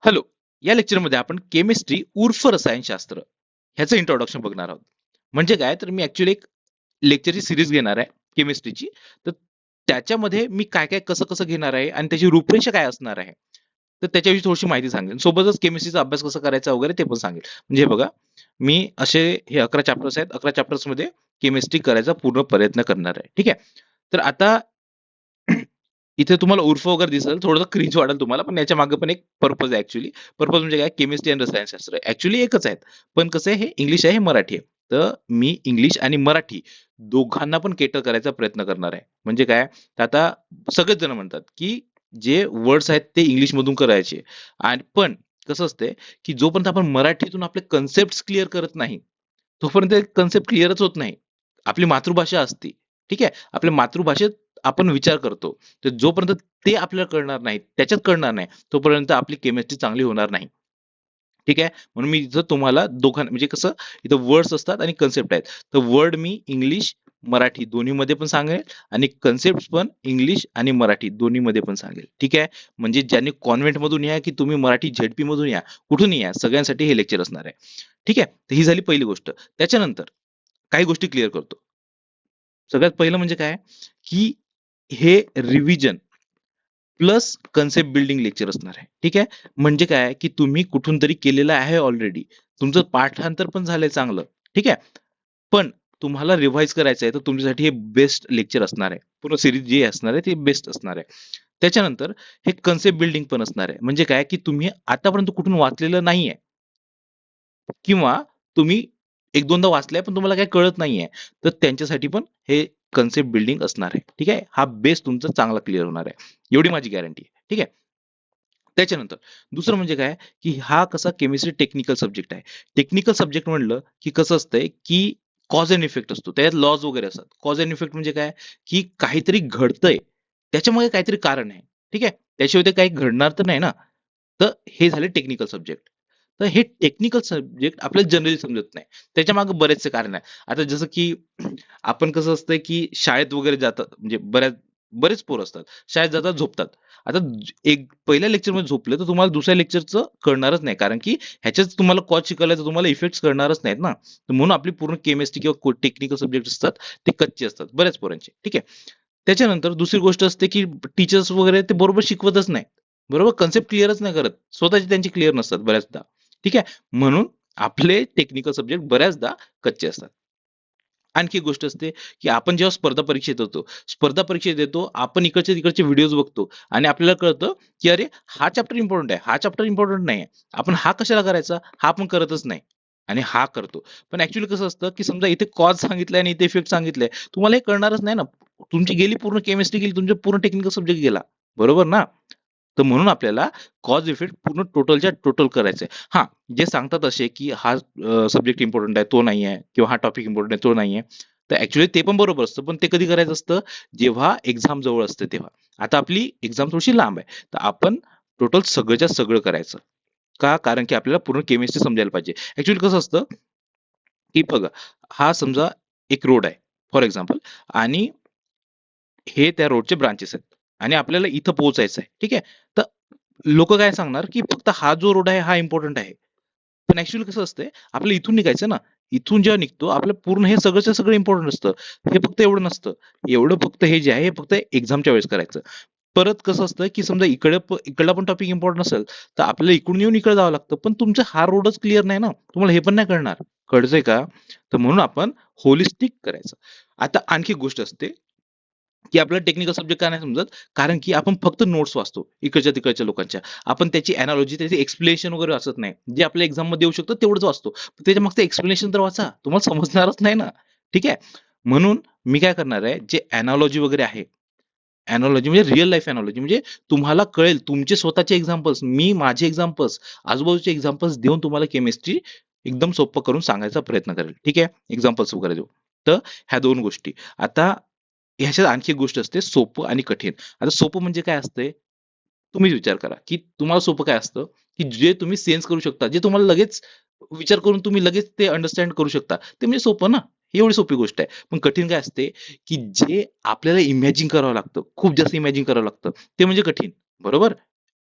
Hello. या लेक्चरमध्ये आपण केमिस्ट्री उर्फ रसायनशास्त्र ह्याचं इंट्रोडक्शन बघणार आहोत. म्हणजे काय, तर मी ऍक्च्युली एक लेक्चरची सिरीज घेणार आहे केमिस्ट्रीची. तर त्याच्यामध्ये मी काय काय कसं कसं घेणार आहे आणि त्याची रूपरेषा काय असणार आहे, तर त्याच्याविषयी थोडीशी माहिती सांगेन. सोबतच केमिस्ट्रीचा अभ्यास कसा करायचा वगैरे ते पण सांगेल. म्हणजे हे बघा, मी असे हे 11 चॅप्टर्स आहेत. 11 चॅप्टर्स मध्ये केमिस्ट्री करायचा पूर्ण प्रयत्न करणार आहे. ठीक आहे. तर आता इथे तुम्हाला उर्फ वगैरे दिसेल, थोडंसं क्रिंज वाटेल तुम्हाला, पण याच्या मागे पण एक पर्पज आहे ऍक्च्युली. पर्पज म्हणजे काय, केमिस्ट्री आणि रसायनशास्त्र ऍक्च्युली एकच आहेत, पण कसं आहे, हे इंग्लिश आहे, हे मराठी आहे. तर मी इंग्लिश आणि मराठी दोघांना पण केटर करायचा प्रयत्न करणार आहे. म्हणजे काय, तर आता सगळेच जण म्हणतात की जे वर्ड्स आहेत ते इंग्लिश मधून करायचे, आणि पण कसं असते की जोपर्यंत आपण मराठीतून आपले कन्सेप्ट क्लिअर करत नाही, तोपर्यंत कन्सेप्ट क्लिअरच होत नाही. आपली मातृभाषा असते, ठीक आहे, आपल्या मातृभाषेत आपण विचार करतो. तर जोपर्यंत ते आपल्याला कळणार नाही, त्याच्यात कळणार नाही, तोपर्यंत आपली केमिस्ट्री चांगली होणार नाही. ठीक आहे. म्हणून मी इथं तुम्हाला म्हणजे कसं, इथं वर्ड्स असतात आणि कन्सेप्ट आहेत. तर वर्ड मी इंग्लिश मराठी दोन्ही मध्ये पण सांगेल, आणि कन्सेप्ट पण इंग्लिश आणि मराठी दोन्ही मध्ये पण सांगेल. ठीक आहे. म्हणजे ज्यांनी कॉन्व्हेंट मधून या की तुम्ही मराठी झेडपी मधून या, कुठूनही या, सगळ्यांसाठी हे लेक्चर असणार आहे. ठीक आहे. तर ही झाली पहिली गोष्ट. त्याच्यानंतर काही गोष्टी क्लिअर करतो. सगळ्यात पहिलं म्हणजे काय, की हे revision plus concept building lecture असणार आहे. ठीक आहे. म्हणजे काय, की तुम्ही कुठून तरी केलेलं आहे ऑलरेडी, तुमचं पाठांतर पण झालंय चांगलं. ठीक आहे. पण तुम्हाला रिव्हाइज करायचं आहे, तर तुमच्यासाठी हे बेस्ट लेक्चर असणार आहे. पूर्ण सिरीज जे असणार आहे ते बेस्ट असणार आहे. त्याच्यानंतर हे कन्सेप्ट बिल्डिंग पण असणार आहे. म्हणजे काय, की तुम्ही आतापर्यंत कुठून वाचलेलं नाहीये, किंवा तुम्ही एक दोनदा वाचलंय पण तुम्हाला काही कळत नाहीये, तर त्यांच्यासाठी पण हे कन्सेप्ट बिल्डिंग असणार आहे. ठीक आहे. हा बेस तुमचा चांगला क्लिअर होणार आहे, एवढी माझी गॅरंटी आहे. ठीक आहे. त्याच्यानंतर दुसरं म्हणजे काय, की हा कसा केमिस्ट्री टेक्निकल सब्जेक्ट आहे. टेक्निकल सब्जेक्ट म्हणलं की कसं असतंय, की कॉज अँड इफेक्ट असतो, त्याच्यात लॉज वगैरे असतात. कॉज अँड इफेक्ट म्हणजे काय, की काहीतरी घडतंय, त्याच्यामुळे काहीतरी कारण आहे. ठीक आहे. त्याशिवाय ते काही घडणार तर नाही ना. तर हे झाले टेक्निकल सब्जेक्ट. तर हे टेक्निकल सब्जेक्ट आपल्याला जनरली समजत नाही. त्याच्या मागे बरेचसे कारण आहे. आता जसं की आपण कसं असतंय, की शाळेत वगैरे जातात, म्हणजे बरेच पोरं असतात. शाळेत जातात, झोपतात. आता एक पहिल्या लेक्चरमध्ये झोपले तर तुम्हाला दुसऱ्या लेक्चरचं कळणारच नाही, कारण की ह्याच्याच तुम्हाला कॉज शिकवलाय, तर तुम्हाला इफेक्ट्स कळणारच नाहीत ना. तर म्हणून आपली पूर्ण केमिस्ट्री किंवा टेक्निकल सब्जेक्ट असतात ते कच्चे असतात बऱ्याच पोरांचे. ठीक आहे. त्याच्यानंतर दुसरी गोष्ट असते, की टीचर्स वगैरे ते बरोबर शिकवतच नाही. बरोबर, कन्सेप्ट क्लिअरच नाही करत. स्वतःचे त्यांचे क्लिअर नसतात बऱ्याचदा. ठीक आहे. म्हणून आपले टेक्निकल सब्जेक्ट बऱ्याचदा कच्चे असतात. आणखी एक गोष्ट असते, की आपण जेव्हा स्पर्धा परीक्षेत होतो, स्पर्धा परीक्षेत येतो, आपण इकडचे तिकडचे व्हिडिओज बघतो आणि आपल्याला कळतं, की अरे हा चॅप्टर इम्पॉर्टंट आहे, हा चॅप्टर इम्पॉर्टंट नाही आहे. आपण हा कशाला करायचा? हा आपण करतच नाही. आणि हा करतो. पण ऍक्च्युअली कसं असतं, की समजा इथे कॉज सांगितलंय आणि इथे इफेक्ट सांगितलंय. तुम्हाला हे कळणारच नाही ना. तुमची गेली पूर्ण केमिस्ट्री गेली, तुमच्या पूर्ण टेक्निकल सब्जेक्ट गेला. बरोबर ना? तर म्हणून आपल्याला कॉज इफेक्ट पूर्ण टोटलच्या टोटल करायचंय. हां, जे सांगतात असे, की हा सब्जेक्ट इम्पोर्टंट आहे, तो नाही आहे, किंवा हा टॉपिक इम्पोर्टंट आहे, तो नाही आहे. तर ॲक्चुअली ते पण बरोबर असतं. पण ते कधी करायचं असतं? जेव्हा एक्झाम जवळ असते तेव्हा. आता आपली एक्झाम थोडीशी लांब आहे. तर आपण टोटल सगळंच्या सगळं करायचं. का? कारण की आपल्याला पूर्ण केमिस्ट्री समजायला पाहिजे. ॲक्चुअली कसं असतं, की बघा, हा समजा एक रोड आहे फॉर एक्झाम्पल, आणि हे त्या रोडचे ब्रांचेस आहेत, आणि आपल्याला इथं पोहोचायचं आहे. ठीक आहे. तर लोक काय सांगणार, की फक्त हा जो रोड आहे हा इम्पॉर्टंट आहे. पण ऍक्च्युअली कसं असतंय, आपल्याला इथून निघायचं ना. इथून जेव्हा निघतो, आपलं पूर्ण हे सगळंच्या सगळं इम्पॉर्टंट असतं. हे फक्त एवढं नसतं. एवढं फक्त हे जे आहे, हे फक्त एक्झामच्या वेळेस करायचं. परत कसं असतं, की समजा इकडला पण टॉपिक इम्पॉर्टंट असेल, तर आपल्याला इकडून येऊन इकडे जावं लागतं. पण तुमचा हा रोडच क्लिअर नाही ना. तुम्हाला हे पण नाही कळणार. कळतंय का? तर म्हणून आपण होलिस्टिक करायचं. आता आणखी एक गोष्ट असते, की आपल्याला टेक्निकल सब्जेक्ट का नाही समजत, कारण की आपण फक्त नोट्स वाचतो इकडच्या तिकडच्या लोकांच्या. आपण त्याची अनालॉजी, त्याची एक्सप्लेनेशन वगैरे वाचत नाही. जे आपल्या एक्झाम मध्ये येऊ शकतं तेवढंच वाचतो. त्याच्या मागचं एक्सप्लेनेशन तर वाचा, तुम्हाला समजणारच नाही ना. ठीक आहे. म्हणून मी काय करणार आहे, जे अनालॉजी वगैरे आहे, अनालॉजी म्हणजे रिअल लाईफ अनालॉजी, म्हणजे तुम्हाला कळेल, तुमचे स्वतःचे एक्झाम्पल्स, मी माझे एक्झाम्पल्स, आजूबाजूचे एक्झाम्पल्स देऊन तुम्हाला केमिस्ट्री एकदम सोपं करून सांगायचा प्रयत्न करेल. ठीक आहे. एक्झाम्पल्स वगैरे देऊ. तर ह्या दोन गोष्टी. आता ह्याच्यात आणखी एक गोष्ट असते, सोपं आणि कठीण. आता सोपं म्हणजे काय असते, तुम्हीच विचार करा, की तुम्हाला सोपं काय असतं, की जे तुम्ही सेन्स करू शकता, जे तुम्हाला लगेच विचार करून तुम्ही लगेच ते अंडरस्टँड करू शकता, ते म्हणजे सोपं ना. ही एवढी सोपी गोष्ट आहे. पण कठीण काय असते, की जे आपल्याला इमॅजिन करावं लागतं, खूप जास्त इमॅजिन करावं लागतं, ते म्हणजे कठीण. बरोबर?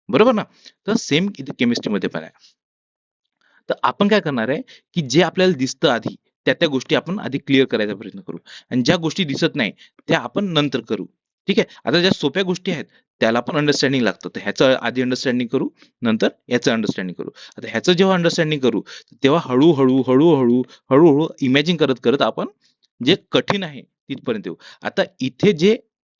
बरोबर ना? तर सेम इथे केमिस्ट्रीमध्ये पण आहे. तर आपण काय करणार आहे, की जे आपल्याला दिसतं आधी, त्या गोष्टी आपण आधी क्लिअर करायचा प्रयत्न करू आणि ज्या गोष्टी दिसत नाही, त्या आपण नंतर करू. ठीक आहे. आता ज्या सोप्या गोष्टी आहेत, त्याला पण अंडरस्टँडिंग लागतं. तर ह्याचं आधी अंडरस्टँडिंग करू, नंतर ह्याचं अंडरस्टँडिंग करू. आता ह्याचं जेव्हा अंडरस्टँडिंग करू, तेव्हा हळू-हळू इमॅजिन करत आपण जे कठीण आहे तिथपर्यंत येऊ. आता इथे जे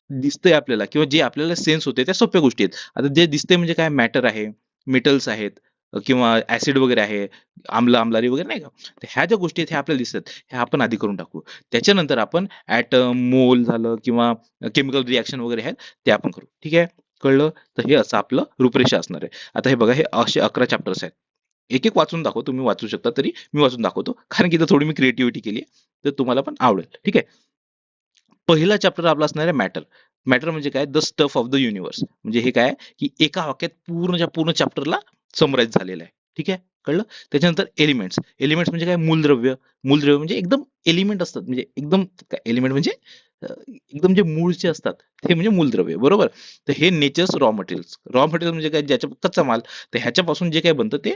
दिसतंय आपल्याला किंवा जे आपल्याला सेन्स होते त्या सोप्या गोष्टी आहेत. आता जे दिसतंय म्हणजे काय मॅटर आहे, मेटल्स आहेत किंवा ऍसिड वगैरे आहे, आम्लारी वगैरे नाही का? तर ह्या ज्या गोष्टी आहेत ह्या आपल्याला दिसतात, ह्या आपण आधी करून टाकू. त्याच्यानंतर आपण ॲटम, मोल झालं किंवा केमिकल रिएक्शन वगैरे आहेत ते आपण करू. ठीक आहे? कळलं? तर हे असं आपलं रूपरेषा असणार आहे. आता हे बघा हे असे 11 चॅप्टर्स आहेत. एक-एक वाचून दाखवतो. तुम्ही वाचू शकता तरी मी वाचून दाखवतो. कारण की इथं थोडी मी क्रिएटिव्हिटी केली आहे. तर तुम्हाला पण आवडेल. ठीक आहे? पहिला चॅप्टर आपला असणार आहे मॅटर. मॅटर म्हणजे काय? The stuff of the universe. म्हणजे हे काय? की एका वाक्यात पूर्णच्या पूर्ण चॅप्टरला समराईज झालेलं आहे. ठीक आहे? कळलं? त्याच्यानंतर एलिमेंट्स. एलिमेंट्स म्हणजे काय? मूलद्रव्य. मूलद्रव्य म्हणजे एकदम एलिमेंट असतात. म्हणजे एकदम काय एलिमेंट म्हणजे एकदम जे मूळचे असतात ते म्हणजे मूलद्रव्य. बरोबर? तर हे nature's raw materials. Raw material म्हणजे काय? ज्याच्या कच्चा माल. तर ह्याच्यापासून जे काही बनतं ते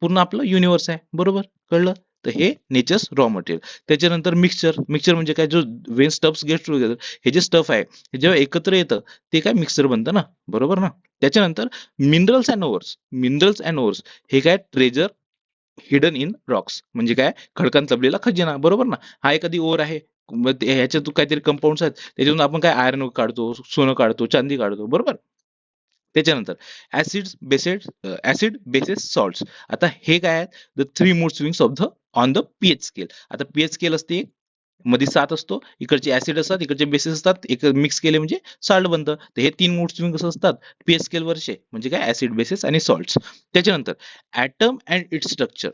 पूर्ण आपलं युनिव्हर्स आहे. बरोबर? कळलं? तर हे नेचर्स रॉ मटेरियल. त्याच्यानंतर मिक्सचर. मिक्सचर म्हणजे काय? जो वेन स्टफ्स गेट टुगेदर, हे जे स्टफ आहे, हे जेव्हा एकत्र येतं, ते काय मिक्सचर बनतं ना. बरोबर ना? त्याच्यानंतर minerals and overs. Minerals and overs हे काय? Treasure hidden in rocks. म्हणजे काय? खडकांत लपलेला खजिना. बरोबर ना? हा एखादी ओर आहे. मग ह्याच्यातून काहीतरी कंपाऊंड्स आहेत. त्याच्यातून आपण काय आयर्न काढतो, सोनं काढतो, चांदी काढतो. बरोबर? त्याच्यानंतर ऍसिड बेसेस सॉल्ट्स. आता हे काय आहेत? The three mood swings of the on the pH scale. आता पीएच स्केल असते एक, मध्ये 7 असतो, इकडचे ऍसिड असतात, इकडचे बेसिस असतात, एक मिक्स केले म्हणजे सॉल्ट बनतं. तर हे 3 मूड स्विंग कसं असतात? पीएच स्केल वरचे म्हणजे काय? ऍसिड बेसिस आणि सॉल्ट्स. त्याच्यानंतर atom and its structure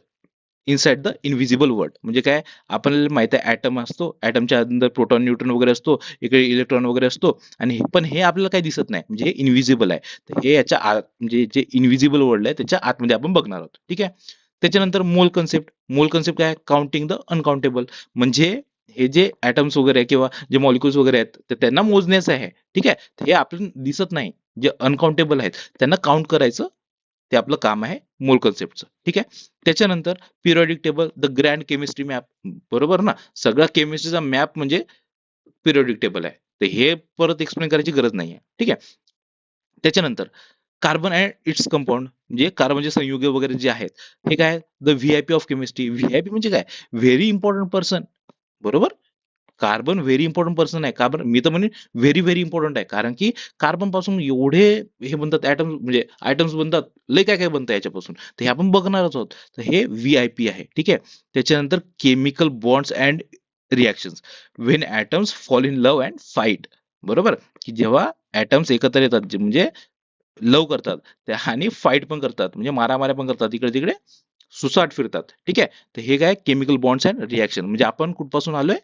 inside the invisible world. म्हणजे काय? आपल्याला माहित आहे ॲटम असतो, ॲटमच्या अंदर प्रोटॉन न्यूट्रॉन वगैरे असतो, इकडे इलेक्ट्रॉन वगैरे असतो आणि पण हे आपल्याला काही दिसत नाही, म्हणजे हे इनव्हिजिबल आहे. तर हे याच्या आत म्हणजे जे इनव्हिजिबल वर्ल्ड आहे त्याच्या आतमध्ये आपण बघणार आहोत. ठीक आहे? त्याच्यानंतर मोल कन्सेप्ट. मोल कन्सेप्ट काय? Counting the uncountable. म्हणजे हे जे ॲटम्स वगैरे आहे किंवा जे मॉलिक्युल्स वगैरे आहेत तर त्यांना मोजण्याचं आहे. ठीक आहे? तर हे आपल्याला दिसत नाही, जे अनकाउंटेबल आहेत त्यांना काउंट करायचं, ते आपलं काम आहे मोल कन्सेप्टचं. ठीक आहे? त्याच्यानंतर periodic table, the grand chemistry map. बरोबर ना? सगळा केमिस्ट्रीचा मॅप म्हणजे पिरियॉडिक टेबल आहे. तर हे परत एक्सप्लेन करायची गरज नाही आहे. ठीक आहे? त्याच्यानंतर कार्बन अँड इट्स कंपाऊंड. म्हणजे कार्बनचे संयुगे वगैरे जे आहेत, हे काय? The VIP of chemistry. VIP म्हणजे काय? Very important person. बरोबर? कार्बन व्हेरी इम्पॉर्टंट पर्सन आहे. कार्बन मी तर म्हणेन व्हेरी, व्हेरी इम्पॉर्टंट आहे. कारण की कार्बन पासून एवढे हे बनतात ॲटम्स, म्हणजे आयटम्स बनतात. लय काय-काय बनतं याच्यापासून. तर हे आपण बघणारच आहोत. तर हे व्ही-आय-पी आहे. ठीक आहे. त्याच्यानंतर chemical bonds and reactions. When atoms fall in love and fight. बरोबर? की जेव्हा ॲटम्स एकत्र येतात, म्हणजे लव्ह करतात त्या आणि फाईट पण करतात. म्हणजे मारामाऱ्या पण करतात. इकडे-तिकडे सुसाट फिरतात. ठीक आहे. तर हे काय? Chemical bonds and reaction. म्हणजे आपण कुठपासून आलोय?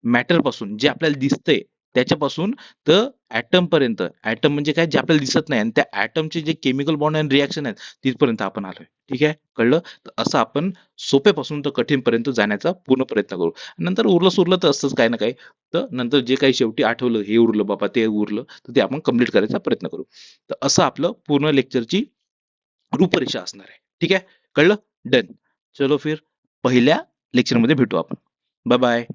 मॅटर पासून, जे आपल्याला दिसतंय त्याच्यापासून तर ॲटम पर्यंत. ॲटम म्हणजे काय? जे आपल्याला दिसत नाही आणि त्या ॲटमचे जे केमिकल बॉन्ड आणि रिएक्शन आहेत तिथपर्यंत आपण आलोय. ठीक आहे? कळलं? तर असं आपण सोप्यापासून तर कठीणपर्यंत जाण्याचा पूर्ण प्रयत्न करू. नंतर उरलं-सुरलं तर असतंच काही ना काही. तर नंतर जे काही शेवटी आठवलं, हे उरलं बाबा, ते उरलं, तर ते आपण कंप्लीट करायचा प्रयत्न करू. तर असं आपलं पूर्ण लेक्चरची रूपरेषा असणार आहे. ठीक आहे? कळलं? डन. चलो फिर पहिल्या लेक्चरमध्ये भेटू आपण. Bye bye.